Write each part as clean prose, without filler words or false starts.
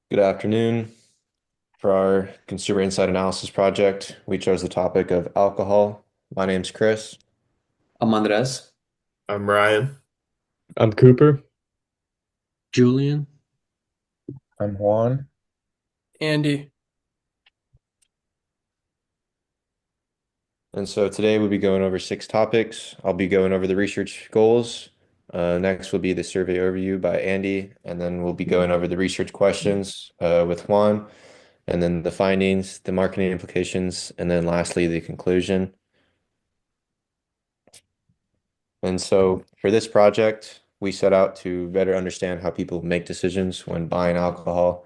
Good afternoon. For our consumer insight analysis project, we chose the topic of alcohol. My name's Chris. I'm Andres. I'm Ryan. I'm Cooper. Julian. I'm Juan. Andy. And so today we'll be going over 6 topics. I'll be going over the research goals. Next will be the survey overview by Andy, and then we'll be going over the research questions with Juan, and then the findings, the marketing implications, and then lastly the conclusion. And so for this project, we set out to better understand how people make decisions when buying alcohol,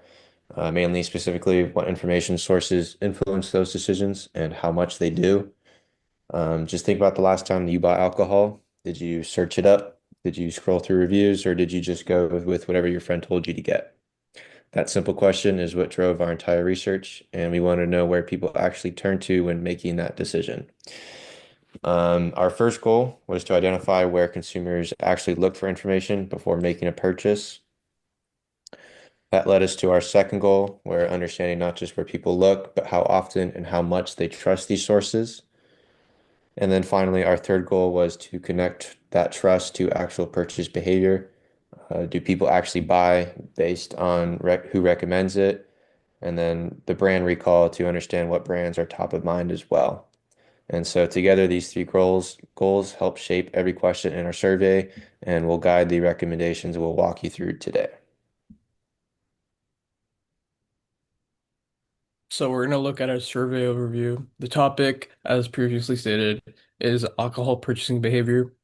mainly specifically what information sources influence those decisions and how much they do. Just think about the last time you bought alcohol. Did you search it up? Did you scroll through reviews, or did you just go with whatever your friend told you to get? That simple question is what drove our entire research, and we want to know where people actually turn to when making that decision. Our first goal was to identify where consumers actually look for information before making a purchase. That led us to our second goal, where understanding not just where people look, but how often and how much they trust these sources. And then finally, our third goal was to connect that trust to actual purchase behavior. Do people actually buy based on who recommends it? And then the brand recall to understand what brands are top of mind as well. And so together, these three goals help shape every question in our survey and will guide the recommendations we'll walk you through today. So we're going to look at our survey overview. The topic, as previously stated, is alcohol purchasing behavior.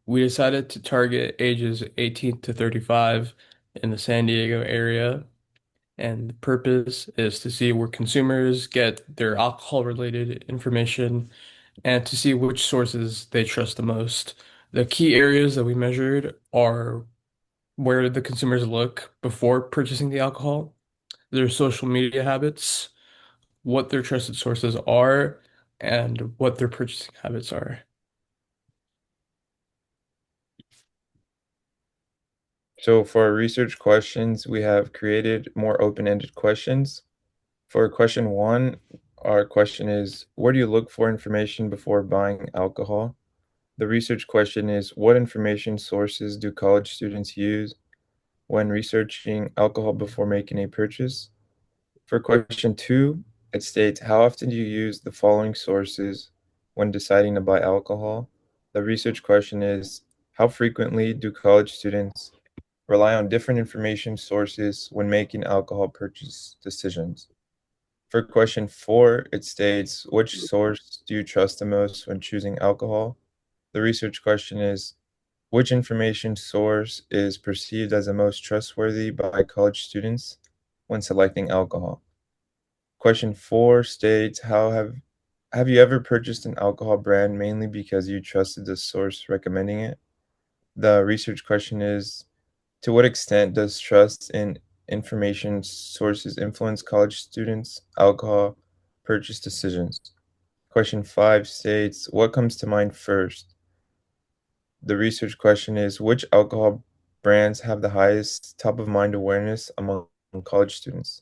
We decided to target ages 18 to 35 in the San Diego area, and the purpose is to see where consumers get their alcohol-related information and to see which sources they trust the most. The key areas that we measured are where the consumers look before purchasing the alcohol, their social media habits, what their trusted sources are, and what their purchasing habits are. So for our research questions, we have created more open-ended questions. For question one, our question is, where do you look for information before buying alcohol? The research question is, what information sources do college students use when researching alcohol before making a purchase? For question two, it states, how often do you use the following sources when deciding to buy alcohol? The research question is, how frequently do college students rely on different information sources when making alcohol purchase decisions? For question four, it states, which source do you trust the most when choosing alcohol? The research question is, which information source is perceived as the most trustworthy by college students when selecting alcohol? Question four states, have you ever purchased an alcohol brand mainly because you trusted the source recommending it? The research question is, to what extent does trust in information sources influence college students' alcohol purchase decisions? Question five states, what comes to mind first? The research question is, which alcohol brands have the highest top of mind awareness among college students?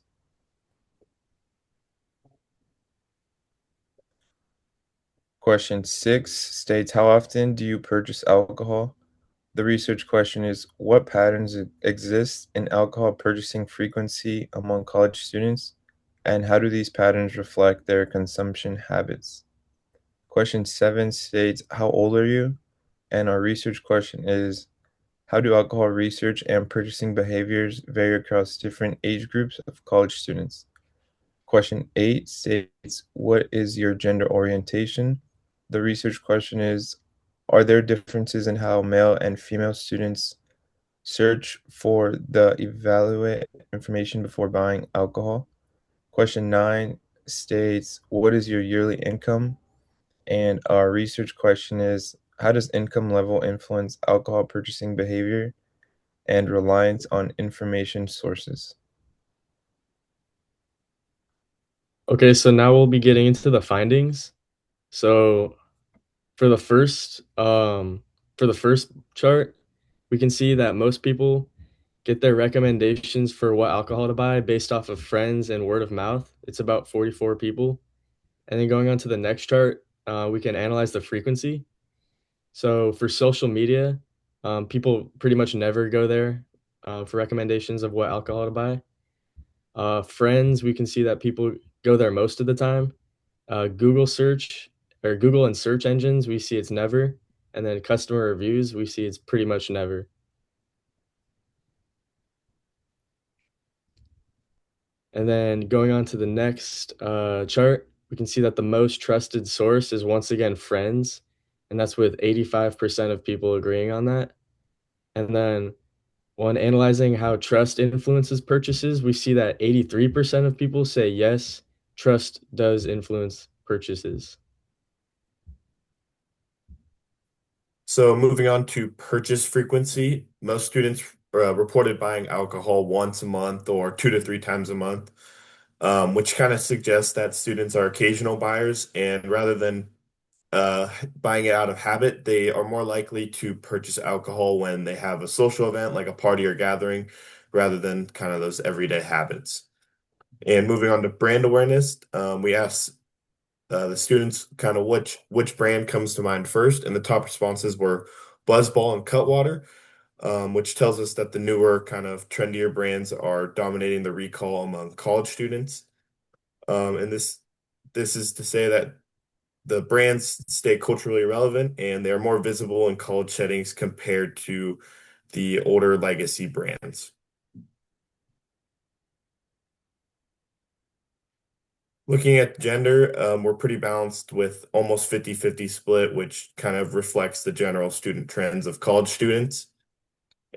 Question six states, how often do you purchase alcohol? The research question is, what patterns exist in alcohol purchasing frequency among college students, and how do these patterns reflect their consumption habits? Question seven states, how old are you? And our research question is, how do alcohol research and purchasing behaviors vary across different age groups of college students? Question eight states, what is your gender orientation? The research question is, are there differences in how male and female students search for the evaluate information before buying alcohol? Question nine states, what is your yearly income? And our research question is, how does income level influence alcohol purchasing behavior and reliance on information sources? Okay, so now we'll be getting into the findings. So for the first chart, we can see that most people get their recommendations for what alcohol to buy based off of friends and word of mouth. It's about 44 people. And then going on to the next chart, we can analyze the frequency. So for social media, people pretty much never go there for recommendations of what alcohol to buy. Friends, we can see that people go there most of the time. Google search or Google and search engines, we see it's never. And then customer reviews, we see it's pretty much never. And then going on to the next chart, we can see that the most trusted source is once again friends. And that's with 85% of people agreeing on that. And then when analyzing how trust influences purchases, we see that 83% of people say yes, trust does influence purchases. So moving on to purchase frequency, most students reported buying alcohol once a month or 2 to 3 times a month, which kind of suggests that students are occasional buyers, and rather than buying it out of habit, they are more likely to purchase alcohol when they have a social event like a party or gathering, rather than kind of those everyday habits. And moving on to brand awareness, we asked the students kind of which brand comes to mind first, and the top responses were Buzzball and Cutwater, which tells us that the newer kind of trendier brands are dominating the recall among college students. And this is to say that the brands stay culturally relevant and they're more visible in college settings compared to the older legacy brands. Looking at gender, we're pretty balanced with almost 50-50 split, which kind of reflects the general student trends of college students.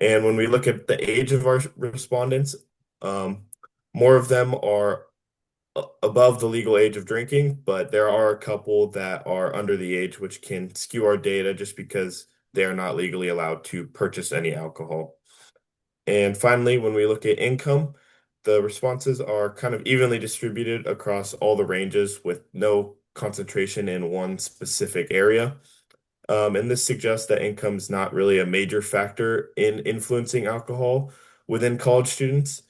And when we look at the age of our respondents, more of them are above the legal age of drinking, but there are a couple that are under the age, which can skew our data just because they are not legally allowed to purchase any alcohol. And finally, when we look at income, the responses are kind of evenly distributed across all the ranges with no concentration in one specific area. And this suggests that income is not really a major factor in influencing alcohol within college students.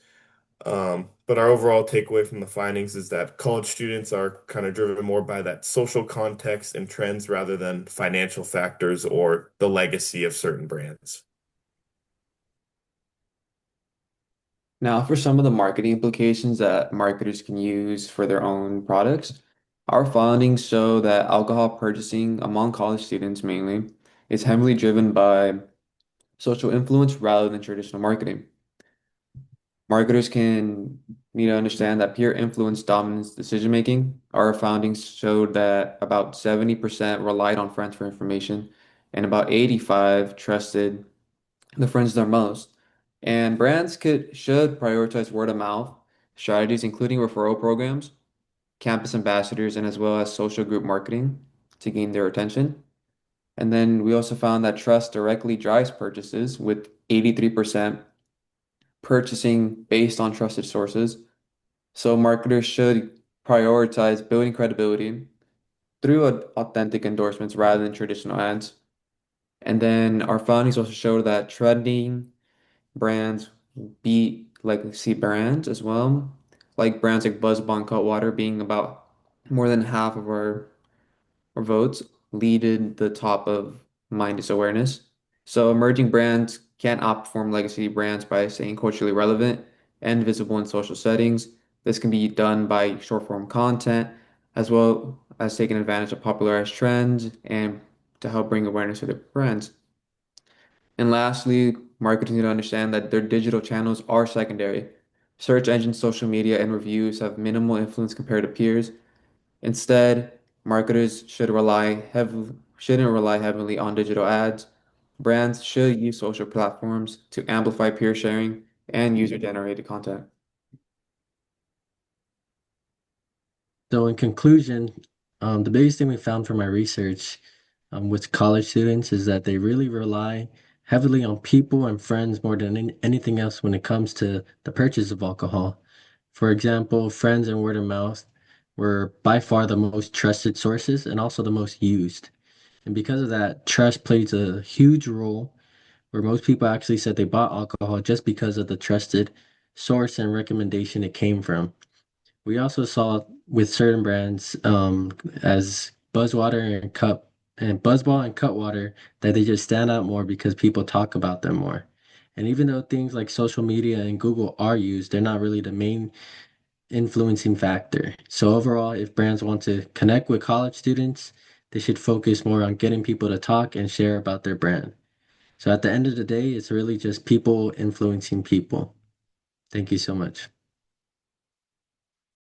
But our overall takeaway from the findings is that college students are kind of driven more by that social context and trends rather than financial factors or the legacy of certain brands. Now, for some of the marketing implications that marketers can use for their own products, our findings show that alcohol purchasing among college students mainly is heavily driven by social influence rather than traditional marketing. Marketers can need to understand that peer influence dominates decision making. Our findings showed that about 70% relied on friends for information, and about 85 trusted the friends they're most. And brands should prioritize word of mouth strategies, including referral programs, campus ambassadors, and as well as social group marketing to gain their attention. And then we also found that trust directly drives purchases, with 83% purchasing based on trusted sources. So marketers should prioritize building credibility through authentic endorsements rather than traditional ads. And then our findings also show that trending brands beat legacy brands as well, like brands like Buzzball and Cutwater being about more than half of our votes, leaded the top of Mindus awareness. So emerging brands can't outperform legacy brands by staying culturally relevant and visible in social settings. This can be done by short form content, as well as taking advantage of popularized trends and to help bring awareness to their brands. And lastly, marketers need to understand that their digital channels are secondary. Search engines, social media, and reviews have minimal influence compared to peers. Instead, marketers shouldn't rely heavily on digital ads. Brands should use social platforms to amplify peer sharing and user-generated content. So, in conclusion, the biggest thing we found from my research with college students is that they really rely heavily on people and friends more than anything else when it comes to the purchase of alcohol. For example, friends and word of mouth were by far the most trusted sources and also the most used. And because of that, trust plays a huge role where most people actually said they bought alcohol just because of the trusted source and recommendation it came from. We also saw with certain brands, as Buzzwater and Cup and Buzzball and Cutwater, that they just stand out more because people talk about them more. And even though things like social media and Google are used, they're not really the main influencing factor. So overall, if brands want to connect with college students, they should focus more on getting people to talk and share about their brand. So at the end of the day, it's really just people influencing people. Thank you so much.